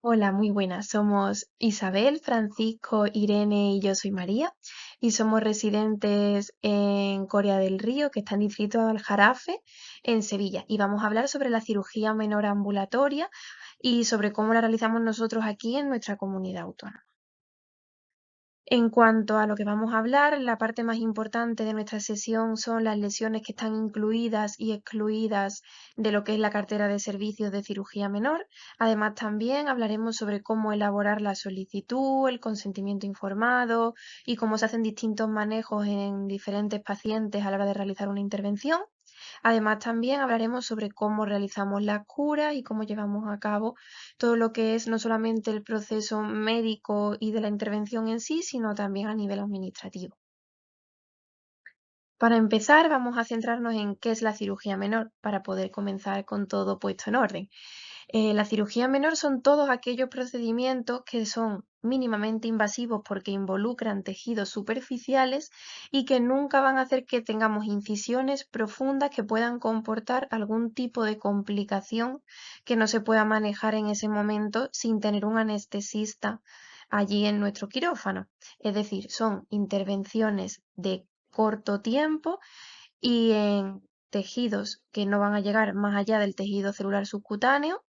Hola, muy buenas. Somos Isabel, Francisco, Irene y yo soy María y somos residentes en Coria del Río, que está en Distrito de Aljarafe, en Sevilla. Y vamos a hablar sobre la cirugía menor ambulatoria y sobre cómo la realizamos nosotros aquí en nuestra comunidad autónoma. En cuanto a lo que vamos a hablar, la parte más importante de nuestra sesión son las lesiones que están incluidas y excluidas de lo que es la cartera de servicios de cirugía menor. Además, también hablaremos sobre cómo elaborar la solicitud, el consentimiento informado y cómo se hacen distintos manejos en diferentes pacientes a la hora de realizar una intervención. Además, también hablaremos sobre cómo realizamos las curas y cómo llevamos a cabo todo lo que es no solamente el proceso médico y de la intervención en sí, sino también a nivel administrativo. Para empezar, vamos a centrarnos en qué es la cirugía menor para poder comenzar con todo puesto en orden. La cirugía menor son todos aquellos procedimientos que son mínimamente invasivos porque involucran tejidos superficiales y que nunca van a hacer que tengamos incisiones profundas que puedan comportar algún tipo de complicación que no se pueda manejar en ese momento sin tener un anestesista allí en nuestro quirófano. Es decir, son intervenciones de corto tiempo y en tejidos que no van a llegar más allá del tejido celular subcutáneo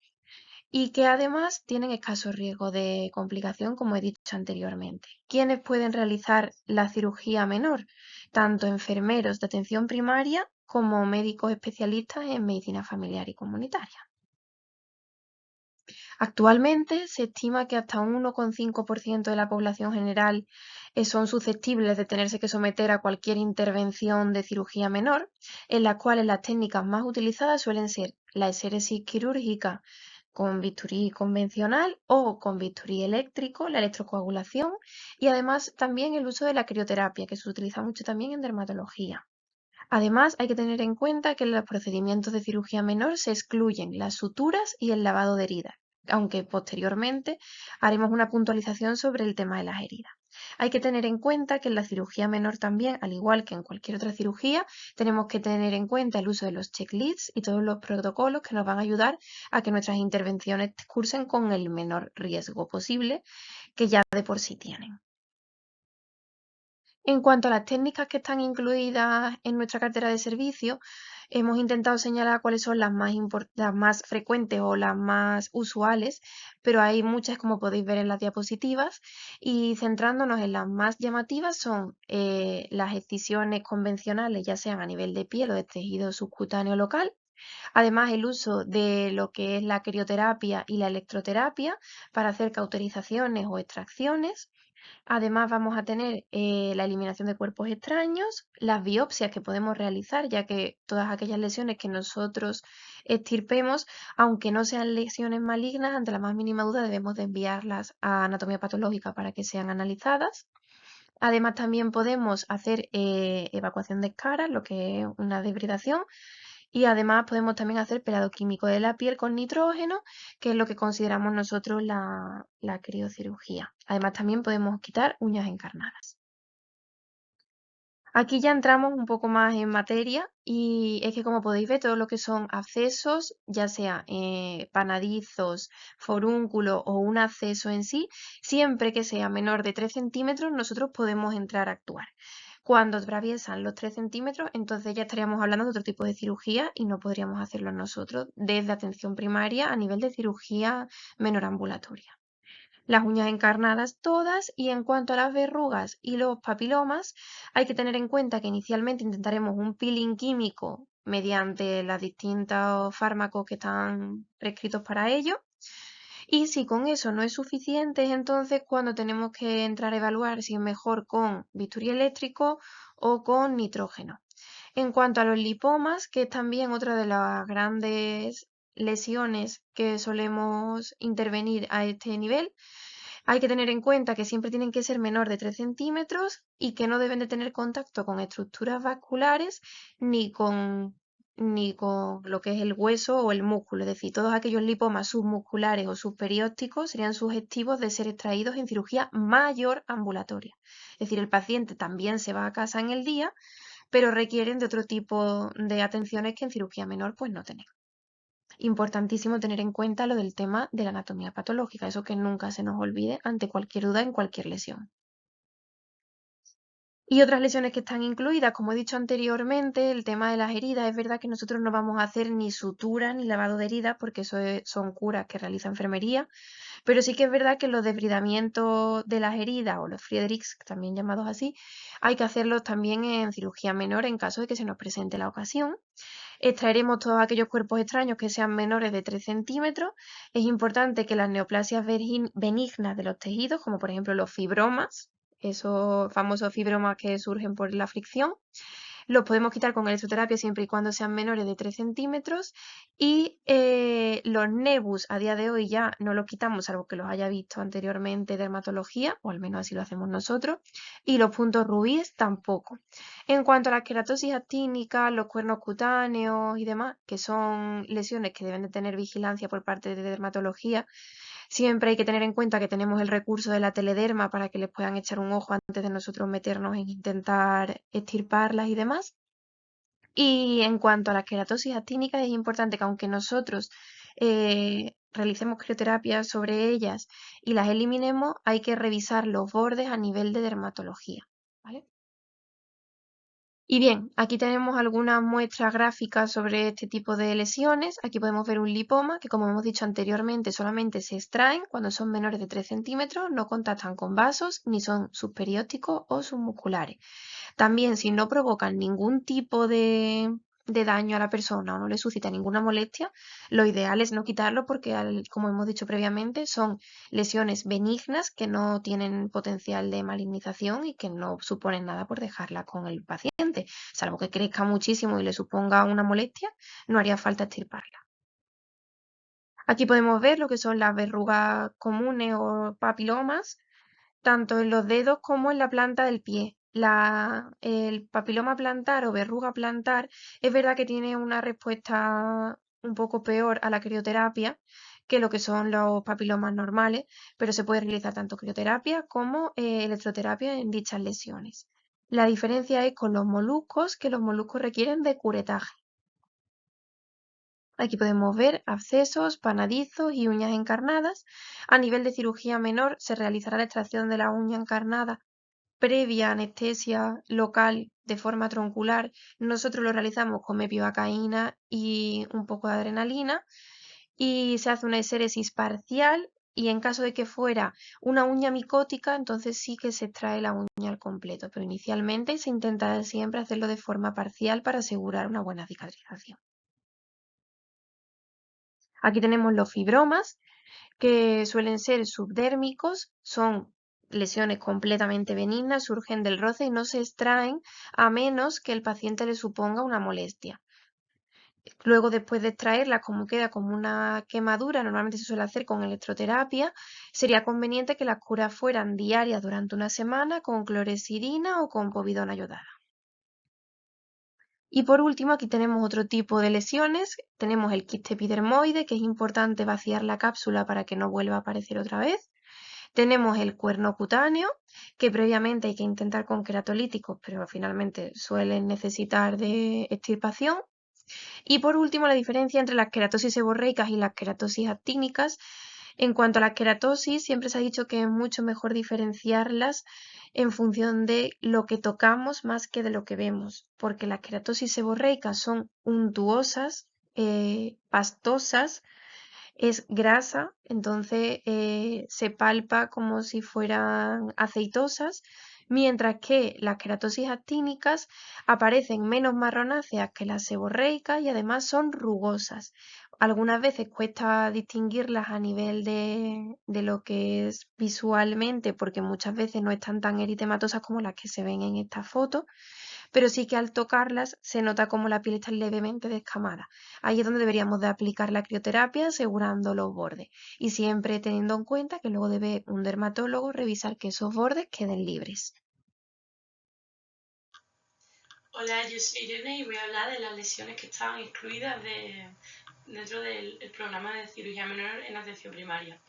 y que además tienen escaso riesgo de complicación, como he dicho anteriormente. ¿Quiénes pueden realizar la cirugía menor? Tanto enfermeros de atención primaria como médicos especialistas en medicina familiar y comunitaria. Actualmente se estima que hasta un 1,5% de la población general son susceptibles de tenerse que someter a cualquier intervención de cirugía menor, en las cuales las técnicas más utilizadas suelen ser la exéresis quirúrgica con bisturí convencional o con bisturí eléctrico, la electrocoagulación y además también el uso de la crioterapia, que se utiliza mucho también en dermatología. Además, hay que tener en cuenta que en los procedimientos de cirugía menor se excluyen las suturas y el lavado de heridas, aunque posteriormente haremos una puntualización sobre el tema de las heridas. Hay que tener en cuenta que en la cirugía menor también, al igual que en cualquier otra cirugía, tenemos que tener en cuenta el uso de los checklists y todos los protocolos que nos van a ayudar a que nuestras intervenciones cursen con el menor riesgo posible que ya de por sí tienen. En cuanto a las técnicas que están incluidas en nuestra cartera de servicios, hemos intentado señalar cuáles son las más frecuentes o las más usuales, pero hay muchas, como podéis ver en las diapositivas, y centrándonos en las más llamativas son las excisiones convencionales, ya sean a nivel de piel o de tejido subcutáneo local. Además, el uso de lo que es la crioterapia y la electroterapia para hacer cauterizaciones o extracciones. Además, vamos a tener la eliminación de cuerpos extraños, las biopsias que podemos realizar, ya que todas aquellas lesiones que nosotros extirpemos, aunque no sean lesiones malignas, ante la más mínima duda debemos de enviarlas a anatomía patológica para que sean analizadas. Además, también podemos hacer evacuación de escaras, lo que es una debridación, y además podemos también hacer pelado químico de la piel con nitrógeno, que es lo que consideramos nosotros la criocirugía. Además también podemos quitar uñas encarnadas. Aquí ya entramos un poco más en materia y es que como podéis ver todo lo que son accesos, ya sea panadizos, forúnculos o un acceso en sí, siempre que sea menor de 3 centímetros nosotros podemos entrar a actuar. Cuando atraviesan los 3 centímetros, entonces ya estaríamos hablando de otro tipo de cirugía y no podríamos hacerlo nosotros desde atención primaria a nivel de cirugía menor ambulatoria. Las uñas encarnadas todas y en cuanto a las verrugas y los papilomas, hay que tener en cuenta que inicialmente intentaremos un peeling químico mediante los distintos fármacos que están prescritos para ello. Y si con eso no es suficiente, es entonces cuando tenemos que entrar a evaluar si es mejor con bisturí eléctrico o con nitrógeno. En cuanto a los lipomas, que es también otra de las grandes lesiones que solemos intervenir a este nivel, hay que tener en cuenta que siempre tienen que ser menor de 3 centímetros y que no deben de tener contacto con estructuras vasculares ni con, ni con lo que es el hueso o el músculo. Es decir, todos aquellos lipomas submusculares o subperiósticos serían susceptibles de ser extraídos en cirugía mayor ambulatoria. Es decir, el paciente también se va a casa en el día, pero requieren de otro tipo de atenciones que en cirugía menor pues no tenemos. Importantísimo tener en cuenta lo del tema de la anatomía patológica, eso que nunca se nos olvide ante cualquier duda en cualquier lesión. Y otras lesiones que están incluidas, como he dicho anteriormente, el tema de las heridas. Es verdad que nosotros no vamos a hacer ni sutura ni lavado de heridas porque son curas que realiza enfermería, pero sí que es verdad que los desbridamientos de las heridas o los Friedrichs, también llamados así, hay que hacerlos también en cirugía menor en caso de que se nos presente la ocasión. Extraeremos todos aquellos cuerpos extraños que sean menores de 3 centímetros. Es importante que las neoplasias benignas de los tejidos, como por ejemplo los fibromas, esos famosos fibromas que surgen por la fricción, los podemos quitar con electroterapia siempre y cuando sean menores de 3 centímetros. Y los nebus a día de hoy ya no los quitamos, salvo que los haya visto anteriormente dermatología, o al menos así lo hacemos nosotros. Y los puntos rubíes tampoco. En cuanto a la queratosis actínica, los cuernos cutáneos y demás, que son lesiones que deben de tener vigilancia por parte de dermatología, siempre hay que tener en cuenta que tenemos el recurso de la telederma para que les puedan echar un ojo antes de nosotros meternos en intentar extirparlas y demás. Y en cuanto a la queratosis actínica, es importante que aunque nosotros realicemos crioterapia sobre ellas y las eliminemos, hay que revisar los bordes a nivel de dermatología, ¿vale? Y bien, aquí tenemos algunas muestras gráficas sobre este tipo de lesiones. Aquí podemos ver un lipoma que, como hemos dicho anteriormente, solamente se extraen cuando son menores de 3 centímetros, no contactan con vasos ni son subperiósticos o submusculares. También, si no provocan ningún tipo de daño a la persona o no le suscita ninguna molestia, lo ideal es no quitarlo porque, como hemos dicho previamente, son lesiones benignas que no tienen potencial de malignización y que no suponen nada por dejarla con el paciente. Salvo que crezca muchísimo y le suponga una molestia, no haría falta extirparla. Aquí podemos ver lo que son las verrugas comunes o papilomas, tanto en los dedos como en la planta del pie. El papiloma plantar o verruga plantar es verdad que tiene una respuesta un poco peor a la crioterapia que lo que son los papilomas normales, pero se puede realizar tanto crioterapia como electroterapia en dichas lesiones. La diferencia es con los moluscos, que los moluscos requieren de curetaje. Aquí podemos ver abscesos, panadizos y uñas encarnadas. A nivel de cirugía menor se realizará la extracción de la uña encarnada previa anestesia local de forma troncular. Nosotros lo realizamos con mepivacaína y un poco de adrenalina y se hace una exéresis parcial y en caso de que fuera una uña micótica, entonces sí que se extrae la uña al completo, pero inicialmente se intenta siempre hacerlo de forma parcial para asegurar una buena cicatrización. Aquí tenemos los fibromas, que suelen ser subdérmicos, son lesiones completamente benignas, surgen del roce y no se extraen a menos que el paciente le suponga una molestia. Luego, después de extraerlas, como queda como una quemadura, normalmente se suele hacer con electroterapia, sería conveniente que las curas fueran diarias durante una semana con clorexidina o con povidona yodada. Y por último, aquí tenemos otro tipo de lesiones. Tenemos el quiste epidermoide, que es importante vaciar la cápsula para que no vuelva a aparecer otra vez. Tenemos el cuerno cutáneo, que previamente hay que intentar con queratolíticos, pero finalmente suelen necesitar de extirpación. Y por último, la diferencia entre las queratosis seborreicas y las queratosis actínicas. En cuanto a las queratosis, siempre se ha dicho que es mucho mejor diferenciarlas en función de lo que tocamos más que de lo que vemos, porque las queratosis seborreicas son untuosas, pastosas, es grasa, entonces se palpa como si fueran aceitosas, mientras que las queratosis actínicas aparecen menos marronáceas que las seborreicas y además son rugosas. Algunas veces cuesta distinguirlas a nivel de lo que es visualmente, porque muchas veces no están tan eritematosas como las que se ven en esta foto, pero sí que al tocarlas se nota como la piel está levemente descamada. Ahí es donde deberíamos de aplicar la crioterapia asegurando los bordes y siempre teniendo en cuenta que luego debe un dermatólogo revisar que esos bordes queden libres. Hola, yo soy Irene y voy a hablar de las lesiones que estaban incluidas dentro del programa de cirugía menor en atención primaria.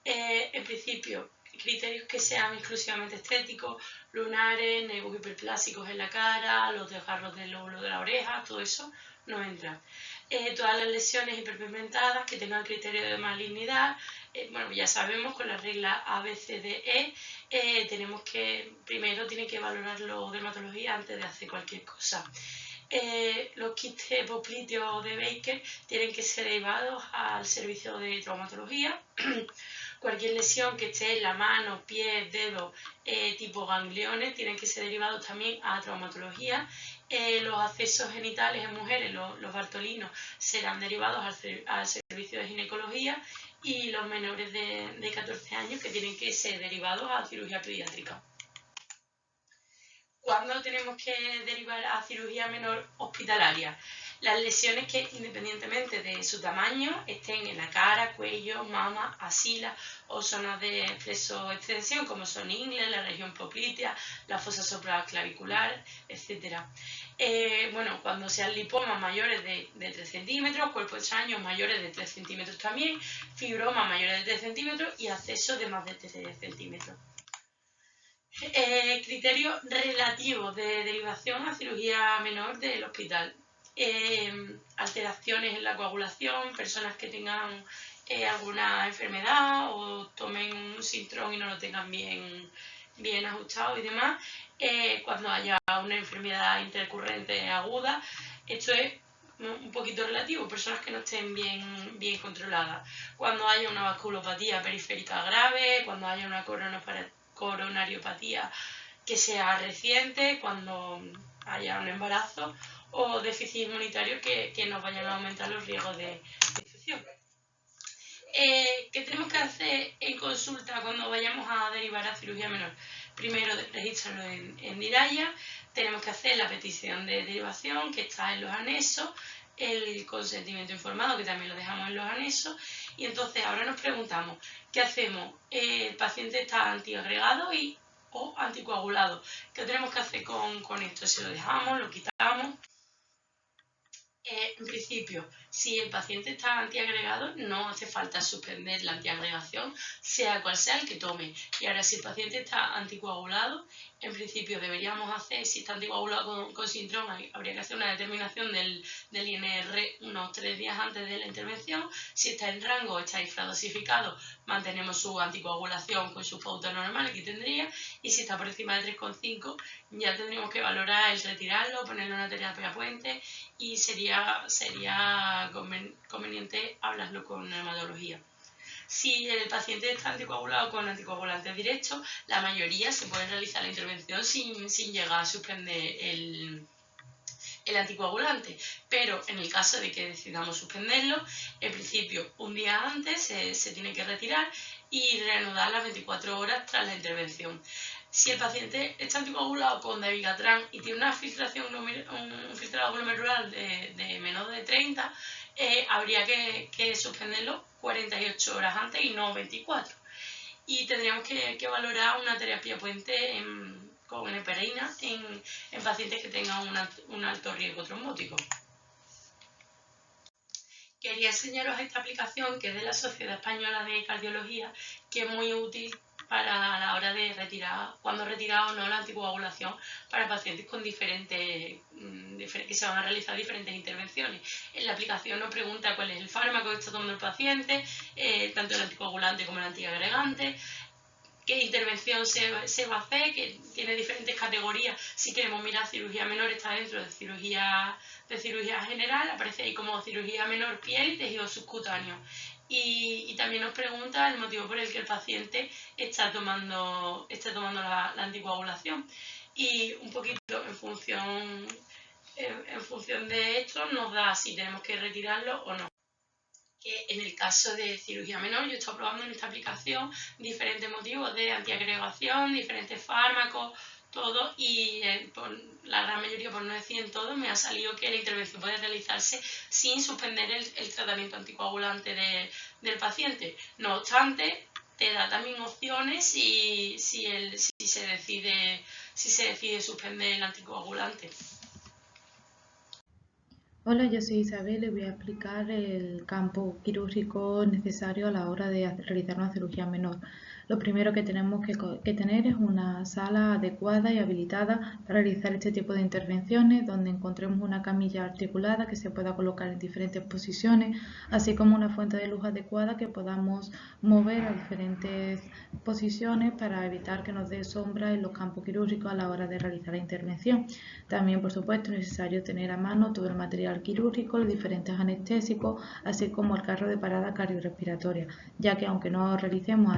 En principio, criterios que sean exclusivamente estéticos, lunares, nevos hiperplásicos en la cara, los desgarros del lóbulo de la oreja, todo eso no entra. Todas las lesiones hiperpigmentadas que tengan criterio de malignidad, bueno, ya sabemos con la regla ABCDE, tenemos que, primero tiene que valorarlo dermatología antes de hacer cualquier cosa. Los quistes popliteos de Baker tienen que ser derivados al servicio de traumatología. Cualquier lesión que esté en la mano, pie, dedo, tipo gangliones, tienen que ser derivados también a traumatología. Los accesos genitales en mujeres, los bartolinos, serán derivados al servicio de ginecología, y los menores de 14 años que tienen que ser derivados a cirugía pediátrica. ¿Cuándo tenemos que derivar a cirugía menor hospitalaria? Las lesiones que, independientemente de su tamaño, estén en la cara, cuello, mama, axila o zonas de extensión, como son ingles, la región poplitea, la fosa supraclavicular, etc. Bueno, cuando sean lipomas mayores de 3 centímetros, cuerpos extraños mayores de 3 centímetros también, fibromas mayores de 3 centímetros y acceso de más de 3 centímetros. Criterios relativos de derivación a cirugía menor del hospital. Alteraciones en la coagulación, personas que tengan alguna enfermedad o tomen un Sintrón y no lo tengan bien ajustado y demás. Cuando haya una enfermedad intercurrente aguda, esto es un poquito relativo, personas que no estén bien controladas. Cuando haya una vasculopatía periférica grave, cuando haya una coronariopatía que sea reciente, cuando haya un embarazo o déficit inmunitario que nos vayan a aumentar los riesgos de infección. ¿Qué tenemos que hacer en consulta cuando vayamos a derivar a cirugía menor? Primero, registrarlo en DIRAYA, tenemos que hacer la petición de derivación que está en los anexos, el consentimiento informado que también lo dejamos en los anexos, y entonces ahora nos preguntamos, ¿qué hacemos? El paciente está antiagregado o anticoagulado. ¿Qué tenemos que hacer con esto? Si lo dejamos, lo quitamos. En principio, si el paciente está antiagregado, no hace falta suspender la antiagregación, sea cual sea el que tome. Y ahora, si el paciente está anticoagulado, en principio deberíamos hacer, si está anticoagulado con Sintrón, habría que hacer una determinación del INR unos 3 días antes de la intervención. Si está en rango o está infradosificado, mantenemos su anticoagulación con su pauta normal que tendría. Y si está por encima de 3,5, ya tendríamos que valorar el retirarlo, ponerle una terapia puente, y sería conveniente hablarlo con hematología. Si el paciente está anticoagulado con anticoagulantes directos, la mayoría se puede realizar la intervención sin llegar a suspender el anticoagulante, pero en el caso de que decidamos suspenderlo, en principio un día antes se tiene que retirar y reanudar las 24 horas tras la intervención. Si el paciente está anticoagulado con dabigatran y tiene una filtración, un filtrado glomerular de menos de 30, habría que suspenderlo 48 horas antes y no 24. Y tendríamos que valorar una terapia puente con heparina en pacientes que tengan un alto riesgo trombótico. Quería enseñaros esta aplicación que es de la Sociedad Española de Cardiología, que es muy útil para la hora de retirar, cuando retirado o no la anticoagulación para pacientes con que se van a realizar diferentes intervenciones. En la aplicación nos pregunta cuál es el fármaco que está tomando el paciente, tanto el anticoagulante como el antiagregante, qué intervención se va a hacer, que tiene diferentes categorías. Si queremos mirar cirugía menor, está dentro de cirugía general, aparece ahí como cirugía menor piel y tejido subcutáneo. Y también nos pregunta el motivo por el que el paciente está tomando la anticoagulación. Y un poquito en función de esto nos da si tenemos que retirarlo o no. Que en el caso de cirugía menor, yo he estado probando en esta aplicación diferentes motivos de antiagregación, diferentes fármacos, todo, y por la gran mayoría, por no decir en todo, me ha salido que la intervención puede realizarse sin suspender el tratamiento anticoagulante del paciente. No obstante, te da también opciones si se decide suspender el anticoagulante. Hola, yo soy Isabel y voy a explicar el campo quirúrgico necesario a la hora de realizar una cirugía menor. Lo primero que tenemos que tener es una sala adecuada y habilitada para realizar este tipo de intervenciones, donde encontremos una camilla articulada que se pueda colocar en diferentes posiciones, así como una fuente de luz adecuada que podamos mover a diferentes posiciones para evitar que nos dé sombra en los campos quirúrgicos a la hora de realizar la intervención. También, por supuesto, es necesario tener a mano todo el material quirúrgico, los diferentes anestésicos, así como el carro de parada cardiorrespiratoria, ya que aunque no realicemos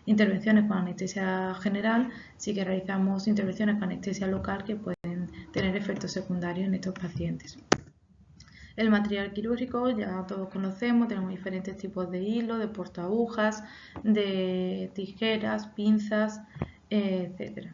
intervenciones con anestesia general, sí que realizamos intervenciones con anestesia local que pueden tener efectos secundarios en estos pacientes. El material quirúrgico ya todos conocemos, tenemos diferentes tipos de hilo, de portaagujas, de tijeras, pinzas, etc.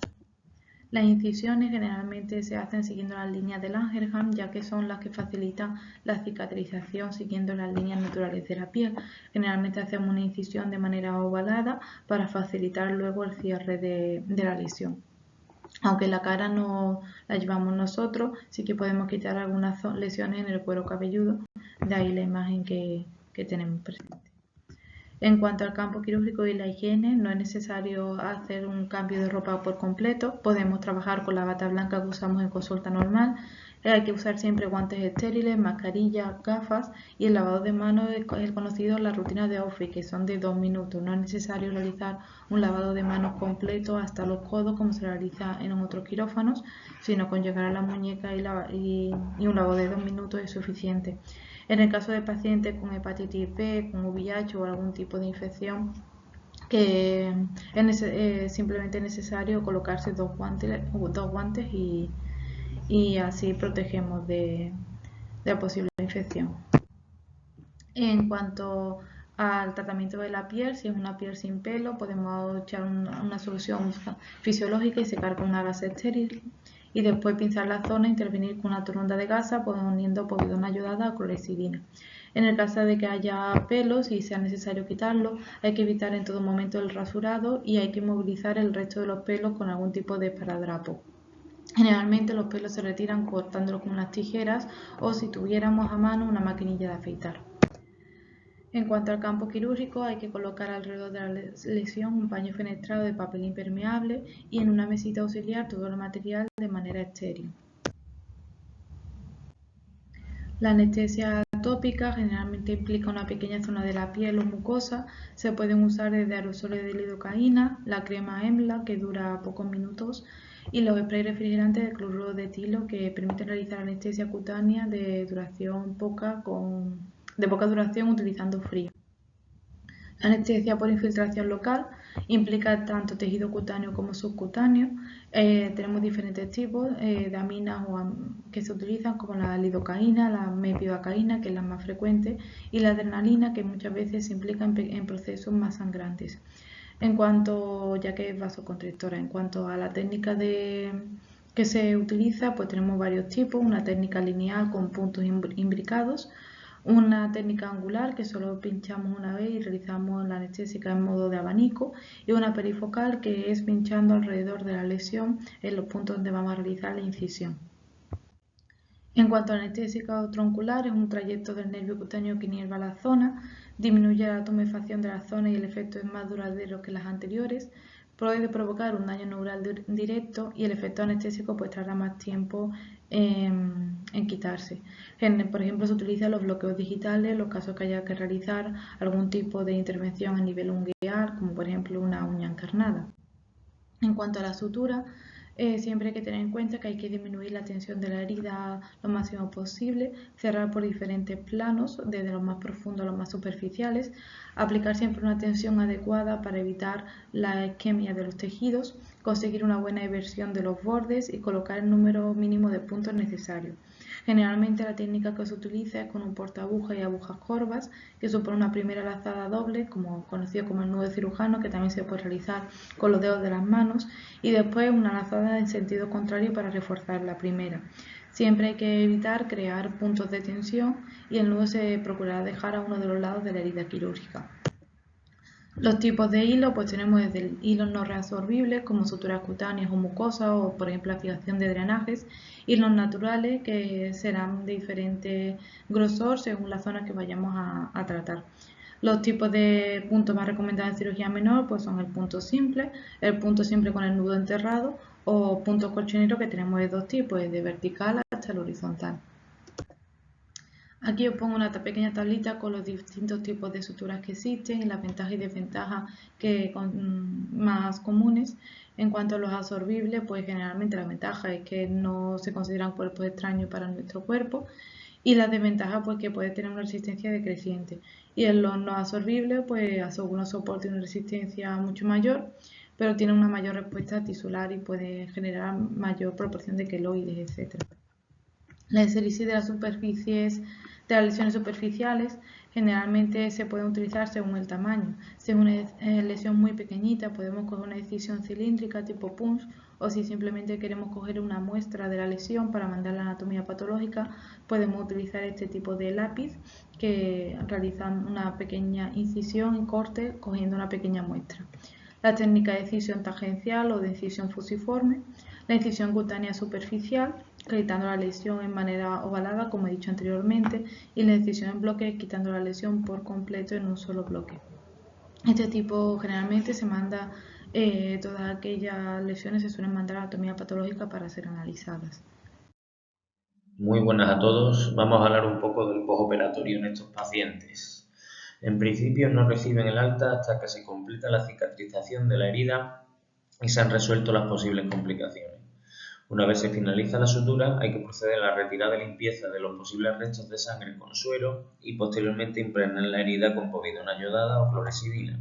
Las incisiones generalmente se hacen siguiendo las líneas de Langerhans, ya que son las que facilitan la cicatrización siguiendo las líneas naturales de la piel. Generalmente hacemos una incisión de manera ovalada para facilitar luego el cierre de la lesión. Aunque la cara no la llevamos nosotros, sí que podemos quitar algunas lesiones en el cuero cabelludo, de ahí la imagen que tenemos presente. En cuanto al campo quirúrgico y la higiene, no es necesario hacer un cambio de ropa por completo. Podemos trabajar con la bata blanca que usamos en consulta normal. Hay que usar siempre guantes estériles, mascarilla, gafas y el lavado de manos es el conocido la rutina de Office, que son de 2 minutos. No es necesario realizar un lavado de manos completo hasta los codos como se realiza en otros quirófanos, sino con llegar a la muñeca y un lavado de 2 minutos es suficiente. En el caso de pacientes con hepatitis B, con VIH o algún tipo de infección, que es simplemente necesario colocarse dos guantes y así protegemos de la posible infección. En cuanto al tratamiento de la piel, si es una piel sin pelo, podemos echar una solución fisiológica y secar con una gasa estéril y después pinzar la zona e intervenir con una torunda de gasa poniendo povidona ayudada a clorexidina. En el caso de que haya pelos y sea necesario quitarlo, hay que evitar en todo momento el rasurado y hay que movilizar el resto de los pelos con algún tipo de esparadrapo. Generalmente los pelos se retiran cortándolos con unas tijeras o si tuviéramos a mano una maquinilla de afeitar. En cuanto al campo quirúrgico, hay que colocar alrededor de la lesión un paño fenestrado de papel impermeable y en una mesita auxiliar todo el material de manera estéril. La anestesia tópica generalmente implica una pequeña zona de la piel o mucosa. Se pueden usar desde aerosoles de lidocaína, la crema EMLA que dura pocos minutos y los sprays refrigerantes de cloruro de etilo que permiten realizar anestesia cutánea de poca duración utilizando frío. La anestesia por infiltración local implica tanto tejido cutáneo como subcutáneo. Tenemos diferentes tipos de aminas que se utilizan como la lidocaína, la mepivacaína, que es la más frecuente, y la adrenalina, que muchas veces se implica en procesos más sangrantes. Ya que es vasoconstrictora, en cuanto a la técnica que se utiliza, pues tenemos varios tipos, una técnica lineal con puntos imbricados, una técnica angular que solo pinchamos una vez y realizamos la anestésica en modo de abanico y una perifocal que es pinchando alrededor de la lesión en los puntos donde vamos a realizar la incisión. En cuanto a la anestésica troncular, es un trayecto del nervio cutáneo que inerva la zona, disminuye la tumefacción de la zona y el efecto es más duradero que las anteriores, puede provocar un daño neural directo y el efecto anestésico pues tarda más tiempo en quitarse. Por ejemplo, se utilizan los bloqueos digitales en los casos que haya que realizar algún tipo de intervención a nivel ungueal, como por ejemplo una uña encarnada. En cuanto a la sutura, siempre hay que tener en cuenta que hay que disminuir la tensión de la herida lo máximo posible, cerrar por diferentes planos, desde los más profundos a los más superficiales, aplicar siempre una tensión adecuada para evitar la isquemia de los tejidos, conseguir una buena inversión de los bordes y colocar el número mínimo de puntos necesarios. Generalmente la técnica que se utiliza es con un portaagujas y agujas corvas, que supone una primera lazada doble, conocido como el nudo cirujano, que también se puede realizar con los dedos de las manos, y después una lazada en sentido contrario para reforzar la primera. Siempre hay que evitar crear puntos de tensión y el nudo se procurará dejar a uno de los lados de la herida quirúrgica. Los tipos de hilo, pues tenemos desde el hilo no reabsorbibles como suturas cutáneas o mucosas o por ejemplo la fijación de drenajes, hilos naturales que serán de diferente grosor según la zona que vayamos a tratar. Los tipos de puntos más recomendados en cirugía menor pues son el punto simple con el nudo enterrado o puntos colchoneros, que tenemos de dos tipos, de vertical hasta el horizontal. Aquí os pongo una pequeña tablita con los distintos tipos de suturas que existen y las ventajas y desventajas más comunes. En cuanto a los absorbibles, pues generalmente la ventaja es que no se consideran cuerpos extraños para nuestro cuerpo, y la desventaja pues que puede tener una resistencia decreciente. Y en los no absorbibles pues asegura un soporte y una resistencia mucho mayor, pero tiene una mayor respuesta tisular y puede generar mayor proporción de queloides, etc. La eserisis de las las lesiones superficiales generalmente se puede utilizar según el tamaño. Si es una lesión muy pequeñita, podemos coger una incisión cilíndrica tipo punch, o si simplemente queremos coger una muestra de la lesión para mandar la anatomía patológica, podemos utilizar este tipo de lápiz que realizan una pequeña incisión y corte cogiendo una pequeña muestra. La técnica de incisión tangencial o de incisión fusiforme, la incisión cutánea superficial, quitando la lesión en manera ovalada, como he dicho anteriormente, y la incisión en bloque, quitando la lesión por completo en un solo bloque. Este tipo generalmente se manda, todas aquellas lesiones se suelen mandar a anatomía patológica para ser analizadas. Muy buenas a todos. Vamos a hablar un poco del postoperatorio en estos pacientes. En principio no reciben el alta hasta que se completa la cicatrización de la herida y se han resuelto las posibles complicaciones. Una vez se finaliza la sutura, hay que proceder a la retirada y limpieza de los posibles restos de sangre con suero y posteriormente impregnar la herida con povidona yodada o clorexidina.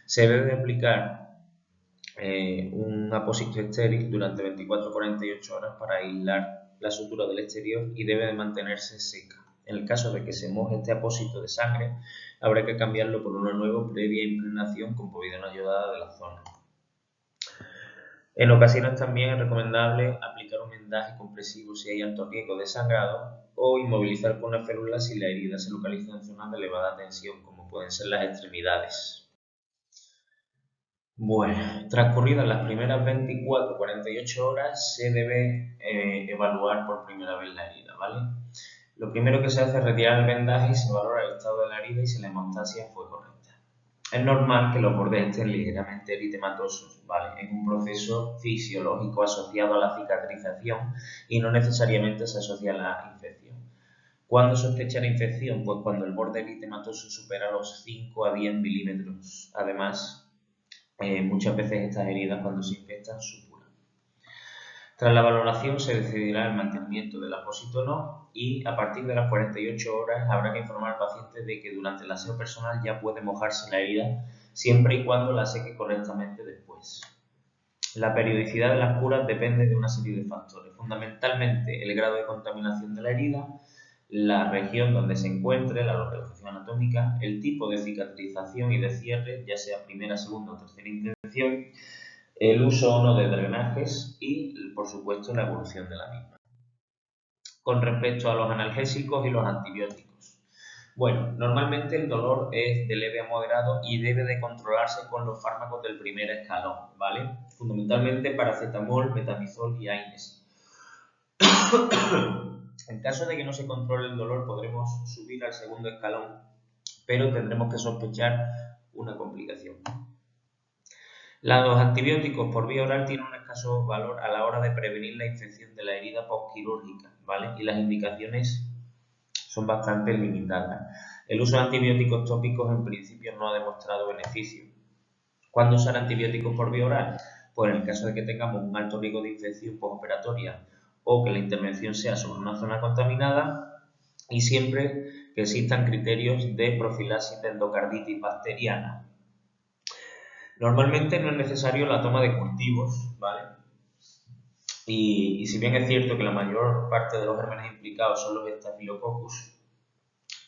Se debe aplicar un apósito estéril durante 24-48 horas para aislar la sutura del exterior y debe de mantenerse seca. En el caso de que se moje este apósito de sangre, habrá que cambiarlo por uno nuevo previa impregnación con povidona yodada de la zona. En ocasiones también es recomendable aplicar un vendaje compresivo si hay alto riesgo de sangrado o inmovilizar con una férula si la herida se localiza en zonas de elevada tensión, como pueden ser las extremidades. Bueno, transcurridas las primeras 24-48 horas se debe evaluar por primera vez la herida, ¿vale? Lo primero que se hace es retirar el vendaje y se valora el estado de la herida y si la hemostasia fue correcta. Es normal que los bordes estén ligeramente eritematosos, ¿vale? Es un proceso fisiológico asociado a la cicatrización y no necesariamente se asocia a la infección. ¿Cuándo sospecha la infección? Pues cuando el borde eritematoso supera los 5 a 10 milímetros. Además, muchas veces estas heridas, cuando se infectan, supuran. Tras la valoración se decidirá el mantenimiento del apósito o no, y a partir de las 48 horas habrá que informar al paciente de que durante el aseo personal ya puede mojarse la herida, siempre y cuando la seque correctamente después. La periodicidad de las curas depende de una serie de factores, fundamentalmente el grado de contaminación de la herida, la región donde se encuentre, la localización anatómica, el tipo de cicatrización y de cierre, ya sea primera, segunda o tercera intención, el uso o no de drenajes y, por supuesto, la evolución de la misma. Con respecto a los analgésicos y los antibióticos. Bueno, normalmente el dolor es de leve a moderado y debe de controlarse con los fármacos del primer escalón, ¿vale? Fundamentalmente paracetamol, metamizol y AINES. En caso de que no se controle el dolor, podremos subir al segundo escalón, pero tendremos que sospechar una complicación. Los antibióticos por vía oral tienen un escaso valor a la hora de prevenir la infección de la herida postquirúrgica, ¿vale? Y las indicaciones son bastante limitadas. El uso de antibióticos tópicos en principio no ha demostrado beneficio. ¿Cuándo usar antibióticos por vía oral? Pues en el caso de que tengamos un alto riesgo de infección postoperatoria o que la intervención sea sobre una zona contaminada y siempre que existan criterios de profilaxis de endocarditis bacteriana. Normalmente no es necesario la toma de cultivos, ¿vale? Y si bien es cierto que la mayor parte de los gérmenes implicados son los Staphylococcus,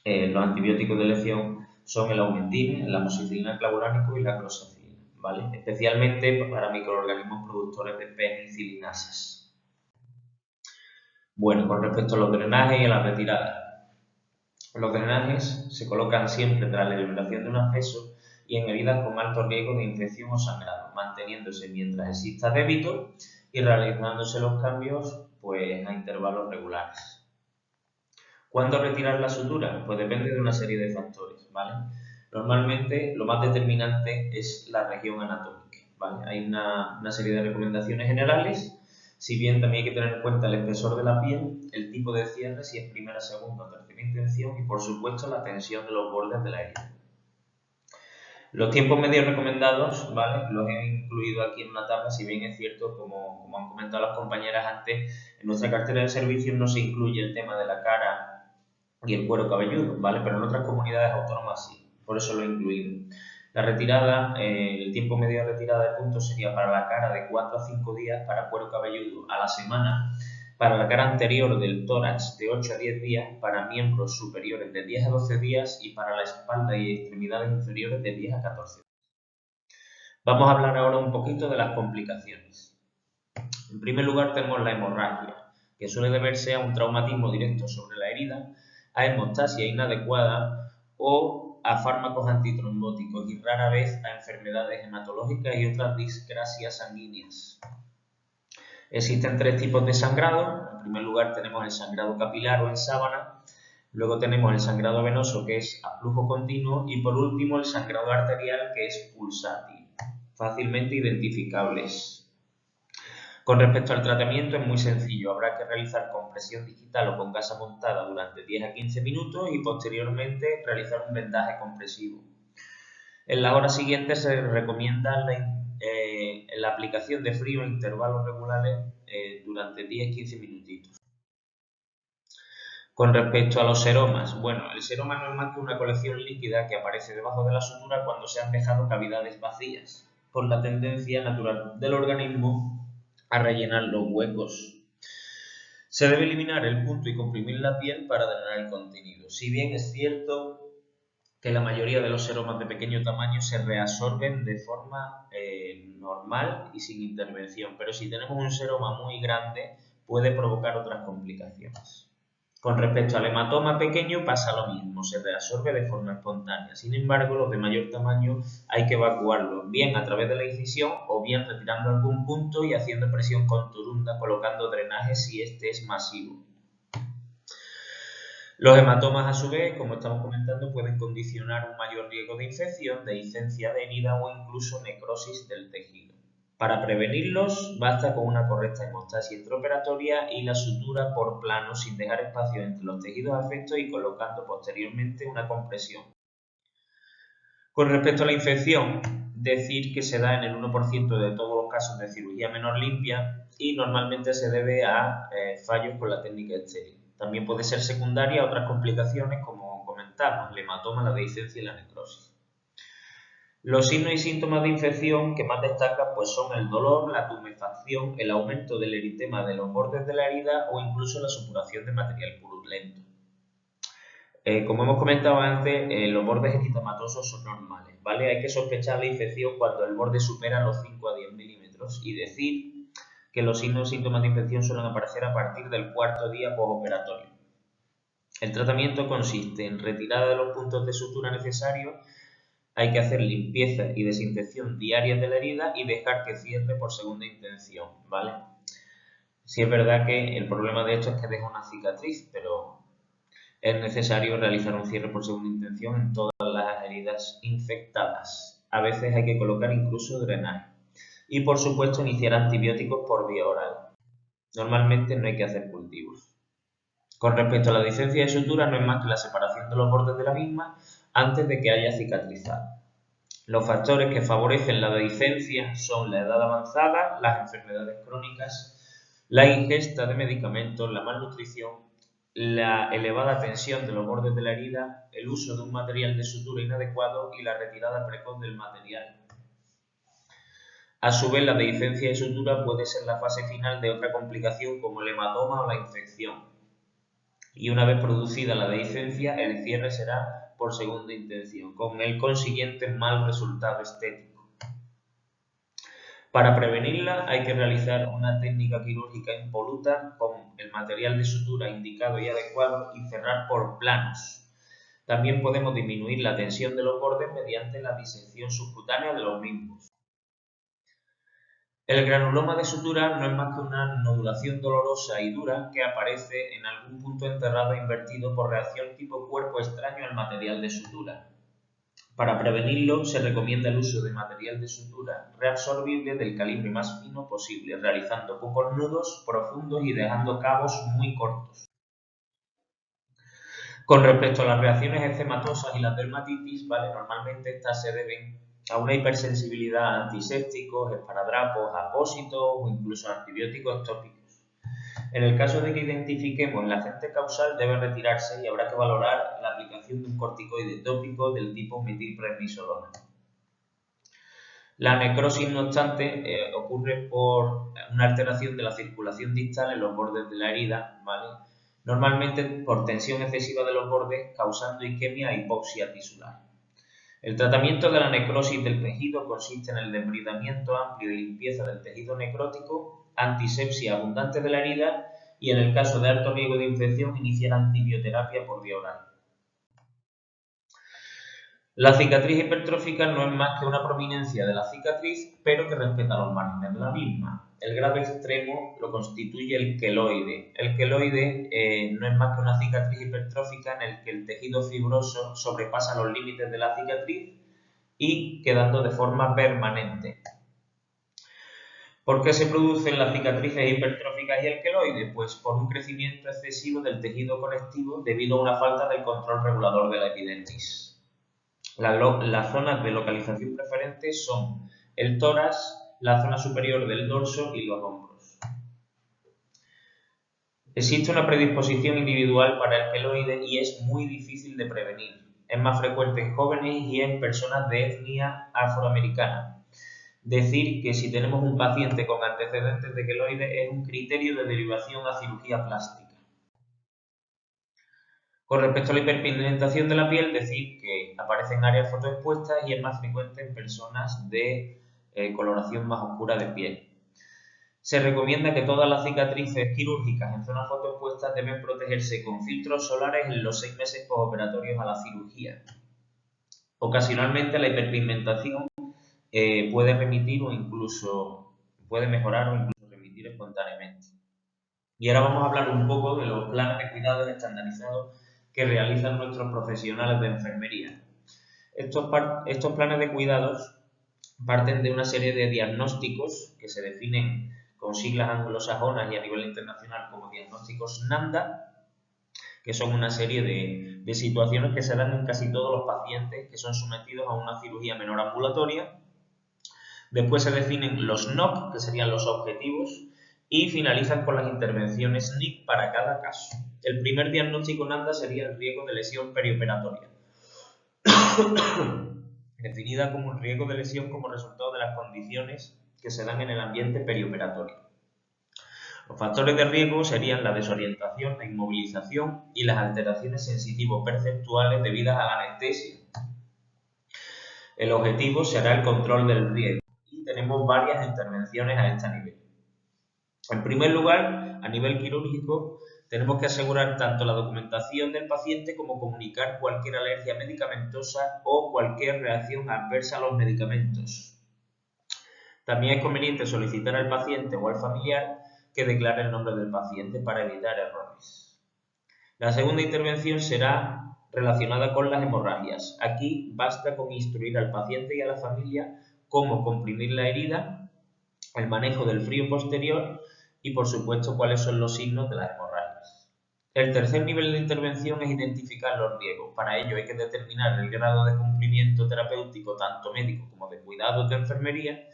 los antibióticos de elección son el aumentina, el amoxicilina clavulánico y la cloxacilina, ¿vale? Especialmente para microorganismos productores de penicillinasas. Bueno, con respecto a los drenajes y a la retirada. Los drenajes se colocan siempre tras la liberación de un acceso y en heridas con alto riesgo de infección o sangrado, manteniéndose mientras exista débito y realizándose los cambios pues, a intervalos regulares. ¿Cuándo retirar la sutura? Pues depende de una serie de factores, ¿vale? Normalmente lo más determinante es la región anatómica, ¿vale? Hay una serie de recomendaciones generales, si bien también hay que tener en cuenta el espesor de la piel, el tipo de cierre, si es primera, segunda o tercera intención y por supuesto la tensión de los bordes de la herida. Los tiempos medios recomendados, ¿vale? Los he incluido aquí en una tabla, si bien es cierto, como han comentado las compañeras antes, en nuestra cartera de servicios no se incluye el tema de la cara y el cuero cabelludo, ¿vale? Pero en otras comunidades autónomas sí, por eso lo he incluido. La retirada, el tiempo medio de retirada de puntos sería para la cara de 4 a 5 días, para cuero cabelludo a la semana, para la cara anterior del tórax de 8 a 10 días, para miembros superiores de 10 a 12 días y para la espalda y extremidades inferiores de 10 a 14 días. Vamos a hablar ahora un poquito de las complicaciones. En primer lugar tenemos la hemorragia, que suele deberse a un traumatismo directo sobre la herida, a hemostasia inadecuada o a fármacos antitrombóticos y rara vez a enfermedades hematológicas y otras discrasias sanguíneas. Existen 3 tipos de sangrado. En primer lugar tenemos el sangrado capilar o en sábana, luego tenemos el sangrado venoso que es a flujo continuo y por último el sangrado arterial que es pulsátil, fácilmente identificables. Con respecto al tratamiento es muy sencillo, habrá que realizar compresión digital o con gasa montada durante 10 a 15 minutos y posteriormente realizar un vendaje compresivo. En las horas siguientes se recomienda la aplicación de frío en intervalos regulares durante 10-15 minutitos. Con respecto a los seromas, bueno, el seroma no es más que una colección líquida que aparece debajo de la sutura cuando se han dejado cavidades vacías, por la tendencia natural del organismo a rellenar los huecos. Se debe eliminar el punto y comprimir la piel para drenar el contenido. Si bien es cierto que la mayoría de los seromas de pequeño tamaño se reabsorben de forma normal y sin intervención, pero si tenemos un seroma muy grande puede provocar otras complicaciones. Con respecto al hematoma pequeño pasa lo mismo, se reabsorbe de forma espontánea. Sin embargo, los de mayor tamaño hay que evacuarlos, bien a través de la incisión o bien retirando algún punto y haciendo presión conturunda, colocando drenaje si este es masivo. Los hematomas, a su vez, como estamos comentando, pueden condicionar un mayor riesgo de infección, de dehiscencia de herida o incluso necrosis del tejido. Para prevenirlos, basta con una correcta hemostasia intraoperatoria y la sutura por plano sin dejar espacio entre los tejidos afectos y colocando posteriormente una compresión. Con respecto a la infección, decir que se da en el 1% de todos los casos de cirugía menor limpia y normalmente se debe a fallos con la técnica estéril. También puede ser secundaria a otras complicaciones como comentamos, el hematoma, la dehiscencia y la necrosis. Los signos y síntomas de infección que más destacan pues, son el dolor, la tumefacción, el aumento del eritema de los bordes de la herida o incluso la supuración de material purulento. Como hemos comentado antes, los bordes eritematosos son normales, ¿vale? Hay que sospechar la infección cuando el borde supera los 5 a 10 milímetros y decir que los signos y síntomas de infección suelen aparecer a partir del 4º día postoperatorio. El tratamiento consiste en retirada de los puntos de sutura necesarios, hay que hacer limpieza y desinfección diarias de la herida y dejar que cierre por segunda intención, ¿vale? Sí es verdad que el problema de esto es que deja una cicatriz, pero es necesario realizar un cierre por segunda intención en todas las heridas infectadas. A veces hay que colocar incluso drenaje. Y por supuesto iniciar antibióticos por vía oral. Normalmente no hay que hacer cultivos. Con respecto a la dehiscencia de sutura no es más que la separación de los bordes de la misma antes de que haya cicatrizado. Los factores que favorecen la dehiscencia son la edad avanzada, las enfermedades crónicas, la ingesta de medicamentos, la malnutrición, la elevada tensión de los bordes de la herida, el uso de un material de sutura inadecuado y la retirada precoz del material. A su vez, la dehiscencia de sutura puede ser la fase final de otra complicación como el hematoma o la infección. Y una vez producida la dehiscencia, el cierre será por segunda intención, con el consiguiente mal resultado estético. Para prevenirla hay que realizar una técnica quirúrgica impoluta con el material de sutura indicado y adecuado y cerrar por planos. También podemos disminuir la tensión de los bordes mediante la disección subcutánea de los mismos. El granuloma de sutura no es más que una nodulación dolorosa y dura que aparece en algún punto enterrado e invertido por reacción tipo cuerpo extraño al material de sutura. Para prevenirlo, se recomienda el uso de material de sutura reabsorbible del calibre más fino posible, realizando pocos nudos profundos y dejando cabos muy cortos. Con respecto a las reacciones eczematosas y las dermatitis, ¿vale? Normalmente estas se deben a una hipersensibilidad a antisépticos, esparadrapos, apósitos o incluso a antibióticos tópicos. En el caso de que identifiquemos el agente causal, debe retirarse y habrá que valorar la aplicación de un corticoide tópico del tipo metilprednisolona. La necrosis, no obstante, ocurre por una alteración de la circulación distal en los bordes de la herida, ¿vale? Normalmente por tensión excesiva de los bordes, causando isquemia e hipoxia tisular. El tratamiento de la necrosis del tejido consiste en el debridamiento amplio y limpieza del tejido necrótico, antisepsia abundante de la herida y, en el caso de alto riesgo de infección, iniciar antibioterapia por vía oral. La cicatriz hipertrófica no es más que una prominencia de la cicatriz, pero que respeta los márgenes de la misma. El grado extremo lo constituye el queloide. El queloide no es más que una cicatriz hipertrófica en el que el tejido fibroso sobrepasa los límites de la cicatriz y quedando de forma permanente. ¿Por qué se producen las cicatrices hipertróficas y el queloide? Pues por un crecimiento excesivo del tejido conectivo debido a una falta del control regulador de la epidermis. Las zonas de localización preferente son el tórax, la zona superior del dorso y los hombros. Existe una predisposición individual para el queloide y es muy difícil de prevenir. Es más frecuente en jóvenes y en personas de etnia afroamericana. Decir que si tenemos un paciente con antecedentes de queloide es un criterio de derivación a cirugía plástica. Con respecto a la hiperpigmentación de la piel, decir que aparece en áreas fotoexpuestas y es más frecuente en personas de coloración más oscura de piel. Se recomienda que todas las cicatrices quirúrgicas en zonas fotoexpuestas deben protegerse con filtros solares en los 6 meses postoperatorios a la cirugía. Ocasionalmente la hiperpigmentación puede remitir o incluso puede mejorar o incluso remitir espontáneamente. Y ahora vamos a hablar un poco de los planes de cuidados estandarizados que realizan nuestros profesionales de enfermería. Estos planes de cuidados parten de una serie de diagnósticos que se definen con siglas anglosajonas y a nivel internacional como diagnósticos NANDA, que son una serie de situaciones que se dan en casi todos los pacientes que son sometidos a una cirugía menor ambulatoria. Después se definen los NOC, que serían los objetivos, y finalizan con las intervenciones NIC para cada caso. El primer diagnóstico NANDA sería el riesgo de lesión perioperatoria, definida como un riesgo de lesión como resultado de las condiciones que se dan en el ambiente perioperatorio. Los factores de riesgo serían la desorientación, la inmovilización y las alteraciones sensitivo-perceptuales debidas a la anestesia. El objetivo será el control del riesgo y tenemos varias intervenciones a este nivel. En primer lugar, a nivel quirúrgico, tenemos que asegurar tanto la documentación del paciente como comunicar cualquier alergia medicamentosa o cualquier reacción adversa a los medicamentos. También es conveniente solicitar al paciente o al familiar que declare el nombre del paciente para evitar errores. La segunda intervención será relacionada con las hemorragias. Aquí basta con instruir al paciente y a la familia cómo comprimir la herida, el manejo del frío posterior y, por supuesto, cuáles son los signos de las hemorragias. El tercer nivel de intervención es identificar los riesgos. Para ello hay que determinar el grado de cumplimiento terapéutico, tanto médico como de cuidados de enfermería,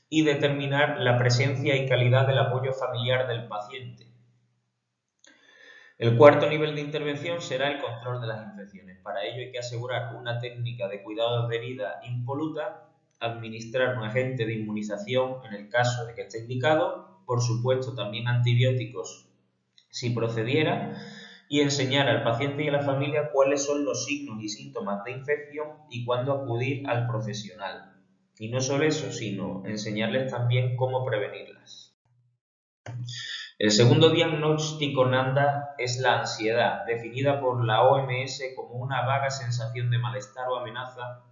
y determinar la presencia y calidad del apoyo familiar del paciente. El cuarto nivel de intervención será el control de las infecciones. Para ello hay que asegurar una técnica de cuidado de herida impoluta, administrar un agente de inmunización en el caso de que esté indicado, por supuesto también antibióticos si procediera, y enseñar al paciente y a la familia cuáles son los signos y síntomas de infección y cuándo acudir al profesional. Y no solo eso, sino enseñarles también cómo prevenirlas. El segundo diagnóstico NANDA es la ansiedad, definida por la OMS como una vaga sensación de malestar o amenaza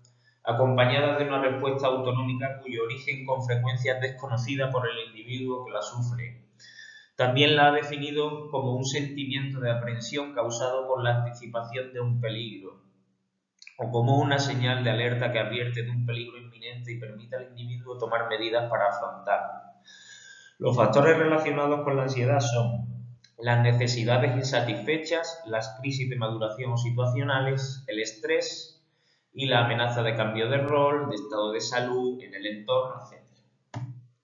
acompañada de una respuesta autonómica cuyo origen con frecuencia es desconocida por el individuo que la sufre. También la ha definido como un sentimiento de aprensión causado por la anticipación de un peligro. o como una señal de alerta que advierte de un peligro inminente y permite al individuo tomar medidas para afrontarlo. Los factores relacionados con la ansiedad son las necesidades insatisfechas, las crisis de maduración o situacionales, el estrés y la amenaza de cambio de rol, de estado de salud en el entorno, etc.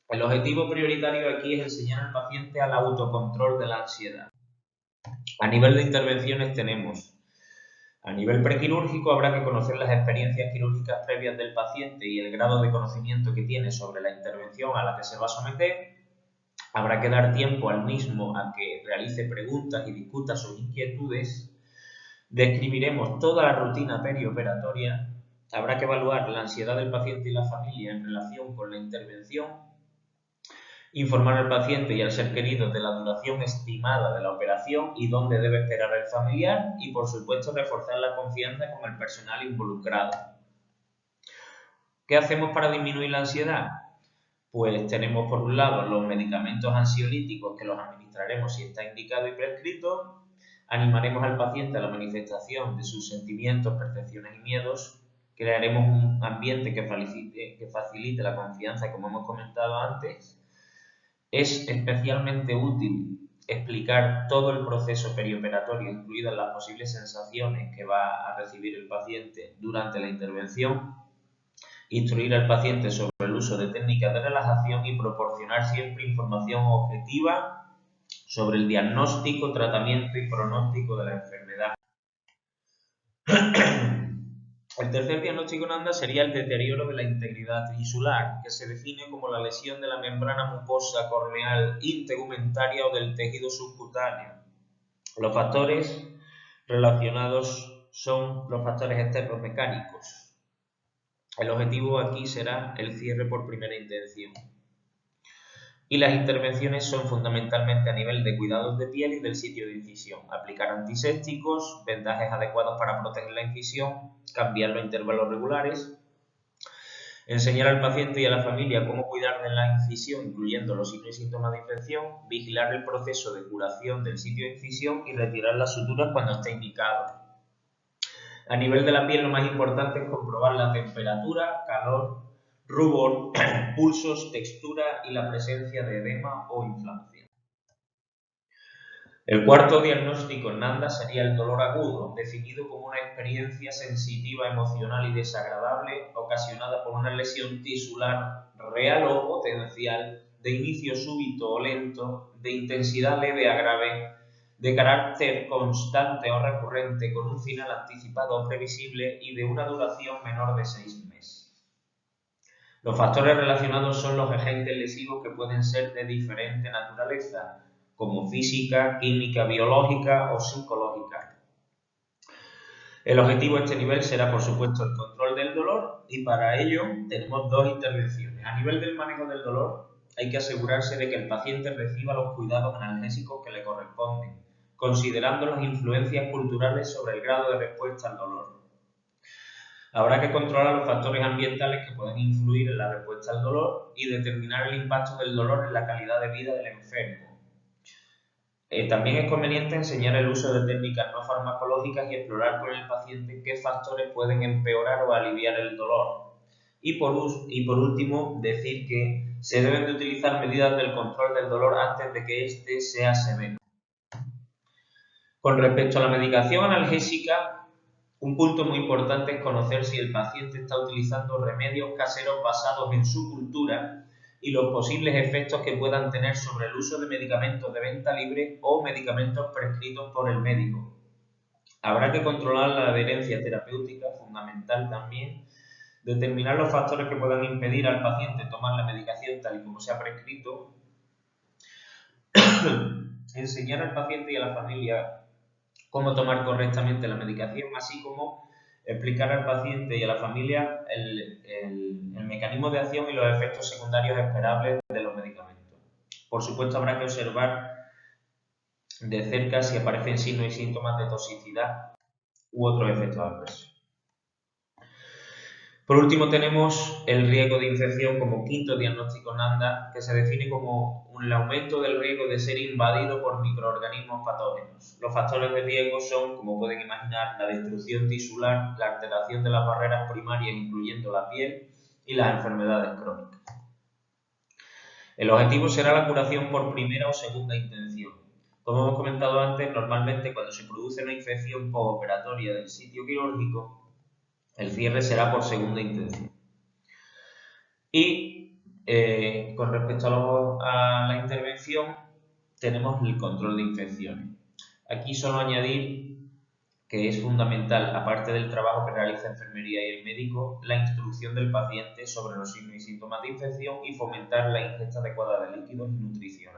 El objetivo prioritario aquí es enseñar al paciente al autocontrol de la ansiedad. A nivel de intervenciones tenemos, a nivel prequirúrgico habrá que conocer las experiencias quirúrgicas previas del paciente y el grado de conocimiento que tiene sobre la intervención a la que se va a someter. Habrá que dar tiempo al mismo a que realice preguntas y discuta sus inquietudes. Describiremos toda la rutina perioperatoria. Habrá que evaluar la ansiedad del paciente y la familia en relación con la intervención. Informar al paciente y al ser querido de la duración estimada de la operación y dónde debe esperar el familiar y, por supuesto, reforzar la confianza con el personal involucrado. ¿Qué hacemos para disminuir la ansiedad? Pues tenemos por un lado los medicamentos ansiolíticos que los administraremos si está indicado y prescrito. Animaremos al paciente a la manifestación de sus sentimientos, percepciones y miedos. Crearemos un ambiente que facilite la confianza, como hemos comentado antes. Es especialmente útil explicar todo el proceso perioperatorio, incluidas las posibles sensaciones que va a recibir el paciente durante la intervención. Instruir al paciente sobre el uso de técnicas de relajación y proporcionar siempre información objetiva sobre el diagnóstico, tratamiento y pronóstico de la enfermedad. El tercer diagnóstico en ANDA sería el deterioro de la integridad tisular, que se define como la lesión de la membrana mucosa corneal integumentaria o del tejido subcutáneo. Los factores relacionados son los factores externos mecánicos. El objetivo aquí será el cierre por primera intención. Y las intervenciones son fundamentalmente a nivel de cuidados de piel y del sitio de incisión. Aplicar antisépticos, vendajes adecuados para proteger la incisión, cambiarlo a intervalos regulares. Enseñar al paciente y a la familia cómo cuidar de la incisión, incluyendo los signos y síntomas de infección. Vigilar el proceso de curación del sitio de incisión y retirar las suturas cuando esté indicado. A nivel de la piel, lo más importante es comprobar la temperatura, calor, rubor, pulsos, textura y la presencia de edema o inflamación. El cuarto diagnóstico en ANDA sería el dolor agudo, definido como una experiencia sensitiva, emocional y desagradable ocasionada por una lesión tisular real o potencial, de inicio súbito o lento, de intensidad leve a grave, de carácter constante o recurrente, con un final anticipado o previsible y de una duración menor de 6 meses. Los factores relacionados son los agentes lesivos que pueden ser de diferente naturaleza, como física, química, biológica o psicológica. El objetivo de este nivel será, por supuesto, el control del dolor y para ello tenemos dos intervenciones. A nivel del manejo del dolor, hay que asegurarse de que el paciente reciba los cuidados analgésicos que le corresponden, considerando las influencias culturales sobre el grado de respuesta al dolor. Habrá que controlar los factores ambientales que pueden influir en la respuesta al dolor y determinar el impacto del dolor en la calidad de vida del enfermo. También es conveniente enseñar el uso de técnicas no farmacológicas y explorar con el paciente qué factores pueden empeorar o aliviar el dolor. Y por último, decir que se deben de utilizar medidas del control del dolor antes de que éste sea severo. Con respecto a la medicación analgésica, un punto muy importante es conocer si el paciente está utilizando remedios caseros basados en su cultura y los posibles efectos que puedan tener sobre el uso de medicamentos de venta libre o medicamentos prescritos por el médico. Habrá que controlar la adherencia terapéutica, fundamental también, determinar los factores que puedan impedir al paciente tomar la medicación tal y como se ha prescrito, enseñar al paciente y a la familia cómo tomar correctamente la medicación, así como explicar al paciente y a la familia el mecanismo de acción y los efectos secundarios esperables de los medicamentos. Por supuesto, habrá que observar de cerca si aparecen signos y síntomas de toxicidad u otros efectos adversos. Por último tenemos el riesgo de infección como quinto diagnóstico NANDA, que se define como el aumento del riesgo de ser invadido por microorganismos patógenos. Los factores de riesgo son, como pueden imaginar, la destrucción tisular, la alteración de las barreras primarias incluyendo la piel y las enfermedades crónicas. El objetivo será la curación por primera o segunda intención. Como hemos comentado antes, normalmente cuando se produce una infección postoperatoria del sitio quirúrgico, el cierre será por segunda intención. Y con respecto a la intervención, tenemos el control de infecciones. Aquí solo añadir que es fundamental, aparte del trabajo que realiza enfermería y el médico, la instrucción del paciente sobre los signos y síntomas de infección y fomentar la ingesta adecuada de líquidos y nutrición.